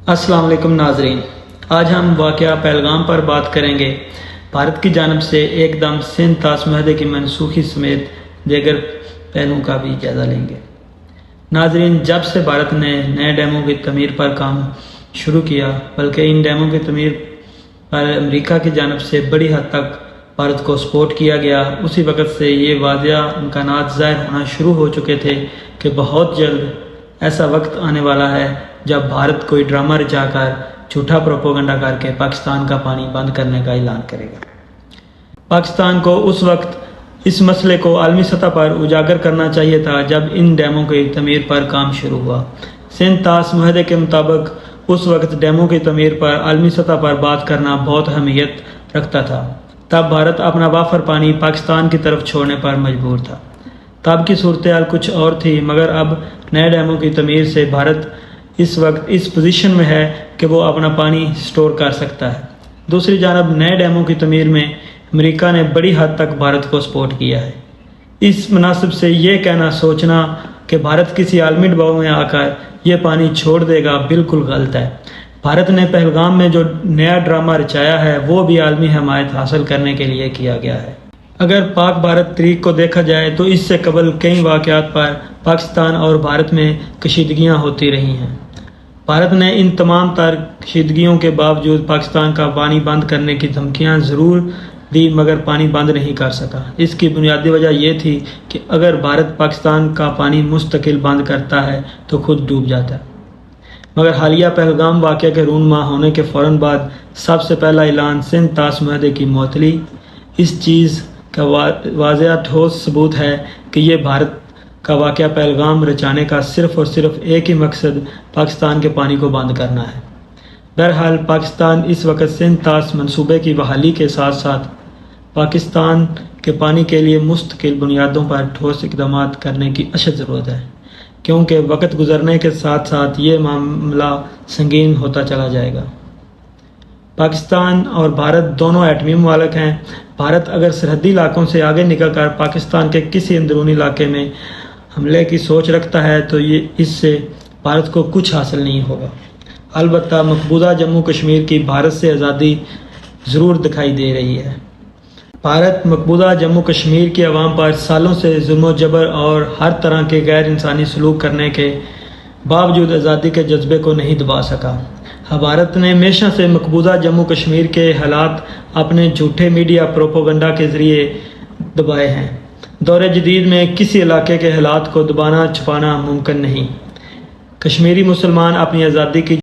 السلام علیکم ناظرین، آج ہم واقعہ پہلگام پر بات کریں گے۔ بھارت کی جانب سے ایک دم سندھ طاس معاہدے کی منسوخی سمیت دیگر پہلوؤں کا بھی جائزہ لیں گے۔ ناظرین، جب سے بھارت نے نئے ڈیموں کی تعمیر پر کام شروع کیا، بلکہ ان ڈیموں کی تعمیر پر امریکہ کی جانب سے بڑی حد تک بھارت کو سپورٹ کیا گیا، اسی وقت سے یہ واضح امکانات ظاہر ہونا شروع ہو چکے تھے کہ بہت جلد ایسا وقت آنے والا ہے جب بھارت کوئی ڈرامہ رچا کر جھوٹا پروپیگنڈا کر کے پاکستان کا پانی بند کرنے کا اعلان کرے گا۔ پاکستان کو اس وقت اس مسئلے کو عالمی سطح پر اجاگر کرنا چاہیے تھا جب ان ڈیموں کی تعمیر پر کام شروع ہوا۔ سندھ طاس معاہدے کے مطابق اس وقت ڈیموں کی تعمیر پر عالمی سطح پر بات کرنا بہت اہمیت رکھتا تھا۔ تب بھارت اپنا وافر پانی پاکستان کی طرف چھوڑنے پر مجبور تھا۔ تب کی صورتحال کچھ اور تھی، مگر اب نئے ڈیموں کی تعمیر سے بھارت اس وقت اس پوزیشن میں ہے کہ وہ اپنا پانی سٹور کر سکتا ہے۔ دوسری جانب نئے ڈیموں کی تعمیر میں امریکہ نے بڑی حد تک بھارت کو سپورٹ کیا ہے۔ اس مناسب سے یہ کہنا سوچنا کہ بھارت کسی عالمی دباؤ میں آ کر یہ پانی چھوڑ دے گا بالکل غلط ہے۔ بھارت نے پہلگام میں جو نیا ڈرامہ رچایا ہے وہ بھی عالمی حمایت حاصل کرنے کے لیے کیا گیا ہے۔ اگر پاک بھارت طریق کو دیکھا جائے تو اس سے قبل کئی واقعات پر پاکستان اور بھارت میں کشیدگیاں ہوتی رہی ہیں۔ بھارت نے ان تمام تر کشیدگیوں کے باوجود پاکستان کا پانی بند کرنے کی دھمکیاں ضرور دی، مگر پانی بند نہیں کر سکا۔ اس کی بنیادی وجہ یہ تھی کہ اگر بھارت پاکستان کا پانی مستقل بند کرتا ہے تو خود ڈوب جاتا ہے۔ مگر حالیہ پہلگام واقعہ کے رونما ہونے کے فوراً بعد سب سے پہلا اعلان سندھ طاس معاہدے کی معطلی اس چیز کا واضح ٹھوس ثبوت ہے کہ یہ بھارت کا واقعہ پہلگام رچانے کا صرف اور صرف ایک ہی مقصد پاکستان کے پانی کو بند کرنا ہے۔ بہرحال پاکستان اس وقت سندھ طاس منصوبے کی بحالی کے ساتھ ساتھ پاکستان کے پانی کے لیے مستقل بنیادوں پر ٹھوس اقدامات کرنے کی اشد ضرورت ہے، کیونکہ وقت گزرنے کے ساتھ ساتھ یہ معاملہ سنگین ہوتا چلا جائے گا۔ پاکستان اور بھارت دونوں ایٹمی ممالک ہیں۔ بھارت اگر سرحدی علاقوں سے آگے نکل کر پاکستان کے کسی اندرونی علاقے میں حملے کی سوچ رکھتا ہے تو اس سے بھارت کو کچھ حاصل نہیں ہوگا۔ البتہ مقبوضہ جموں کشمیر کی بھارت سے آزادی ضرور دکھائی دے رہی ہے۔ بھارت مقبوضہ جموں کشمیر کی عوام پر سالوں سے ظلم و جبر اور ہر طرح کے غیر انسانی سلوک کرنے کے باوجود آزادی کے جذبے کو نہیں دبا سکا۔ بھارت نے ہمیشہ سے مقبوضہ جموں کشمیر کے حالات اپنے جھوٹے میڈیا پروپیگنڈا کے ذریعے دبائے ہیں۔ دور جدید میں کسی علاقے کے حالات کو دبانا چھپانا ممکن نہیں۔ کشمیری مسلمان اپنی آزادی کی